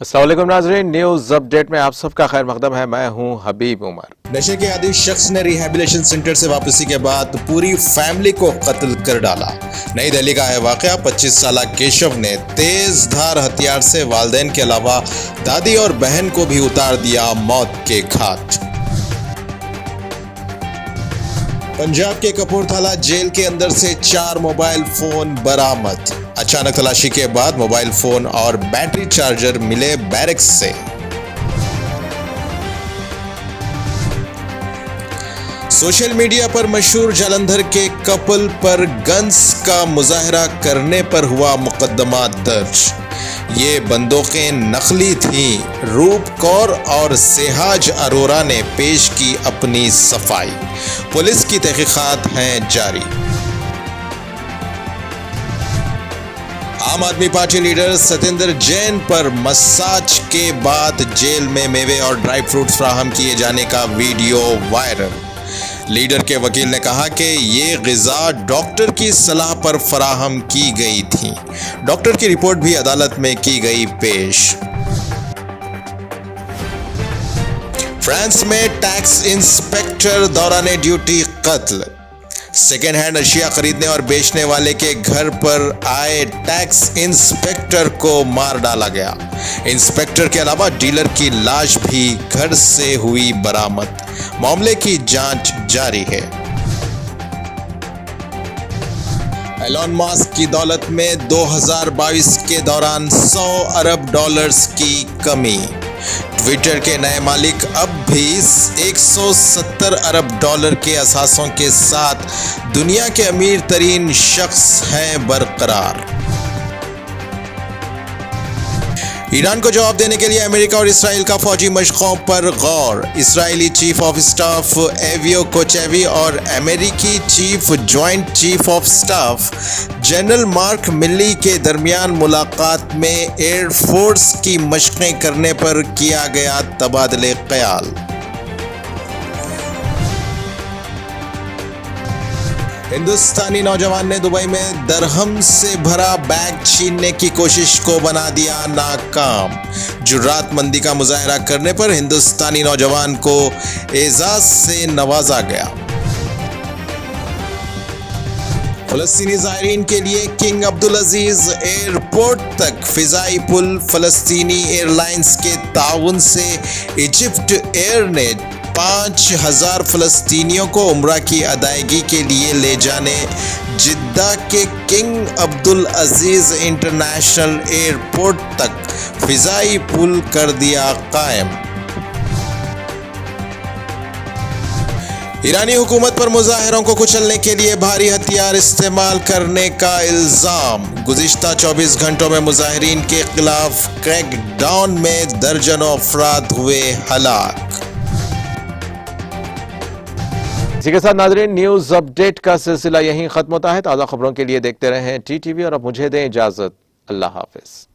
السلام علیکم ناظرین، نیوز اپڈیٹ میں آپ سب کا خیر مقدم ہے۔ میں ہوں حبیب عمر۔ نشے کے عادی شخص نے ریہیبلیشن سینٹر سے واپسی کے بعد پوری فیملی کو قتل کر ڈالا۔ نئی دہلی کا ہے واقعہ۔ 25 سالہ کیشو نے تیز دھار ہتھیار سے والدین کے علاوہ دادی اور بہن کو بھی اتار دیا موت کے گھاٹ۔ پنجاب کے کپورتھلا جیل کے اندر سے 4 موبائل فون برآمد۔ اچانک تلاشی کے بعد موبائل فون اور بیٹری چارجر ملے بیرکس سے۔ سوشل میڈیا پر مشہور جلندھر کے کپل پر گنز کا مظاہرہ کرنے پر ہوا مقدمہ درج۔ یہ بندوقیں نقلی تھیں۔ روپ کور اور سہاج اروڑا نے پیش کی اپنی صفائی۔ پولیس کی تحقیقات ہیں جاری۔ عام آدمی پارٹی لیڈر ستیندر جین پر مساج کے بعد جیل میں میوے اور ڈرائی فروٹس فراہم کیے جانے کا ویڈیو وائرل۔ لیڈر کے وکیل نے کہا کہ یہ غذا ڈاکٹر کی صلاح پر فراہم کی گئی تھی۔ ڈاکٹر کی رپورٹ بھی عدالت میں کی گئی پیش۔ فرانس میں ٹیکس انسپیکٹر دوران ڈیوٹی قتل۔ سیکنڈ ہینڈ اشیاء خریدنے اور بیچنے والے کے گھر پر آئے ٹیکس انسپیکٹر کو مار ڈالا گیا۔ انسپیکٹر کے علاوہ ڈیلر کی لاش بھی گھر سے ہوئی برآمد۔ معاملے کی جانچ جاری ہے۔ ایلون ماسک کی دولت میں 2022 کے دوران $100 ارب کی کمی۔ ٹویٹر کے نئے مالک اب بھی $170 ارب کے اثاثوں کے ساتھ دنیا کے امیر ترین شخص ہیں برقرار۔ ایران کو جواب دینے کے لیے امریکہ اور اسرائیل کا فوجی مشقوں پر غور۔ اسرائیلی چیف آف اسٹاف ایویو کوچیوی اور امریکی chief joint chief of staff general mark ملی کے درمیان ملاقات میں ایئر فورس کی مشقیں کرنے پر کیا گیا تبادلہ خیال۔ ہندوستانی نوجوان نے دبئی میں درہم سے بھرا بیگ چھیننے کی کوشش کو بنا دیا ناکام۔ جرات مندی کا مظاہرہ کرنے پر ہندوستانی نوجوان کو اعزاز سے نوازا گیا۔ فلسطینی زائرین کے لیے کنگ عبدالعزیز ایئرپورٹ تک فضائی پل۔ فلسطینی ایئر لائنز کے تعاون سے ایجپٹ ایئر نے 5000 فلسطینیوں کو عمرہ کی ادائیگی کے لیے لے جانے جدہ کے کنگ عبدالعزیز انٹرنیشنل ایئرپورٹ تک فضائی پل کر دیا قائم۔ ایرانی حکومت پر مظاہروں کو کچلنے کے لیے بھاری ہتھیار استعمال کرنے کا الزام۔ گزشتہ 24 گھنٹوں میں مظاہرین کے خلاف کریک ڈاؤن میں درجنوں افراد ہوئے ہلاک۔ اسی کے ساتھ ناظرین، نیوز اپڈیٹ کا سلسلہ یہیں ختم ہوتا ہے۔ تازہ خبروں کے لیے دیکھتے رہیں TTV اور اب مجھے دیں اجازت۔ اللہ حافظ۔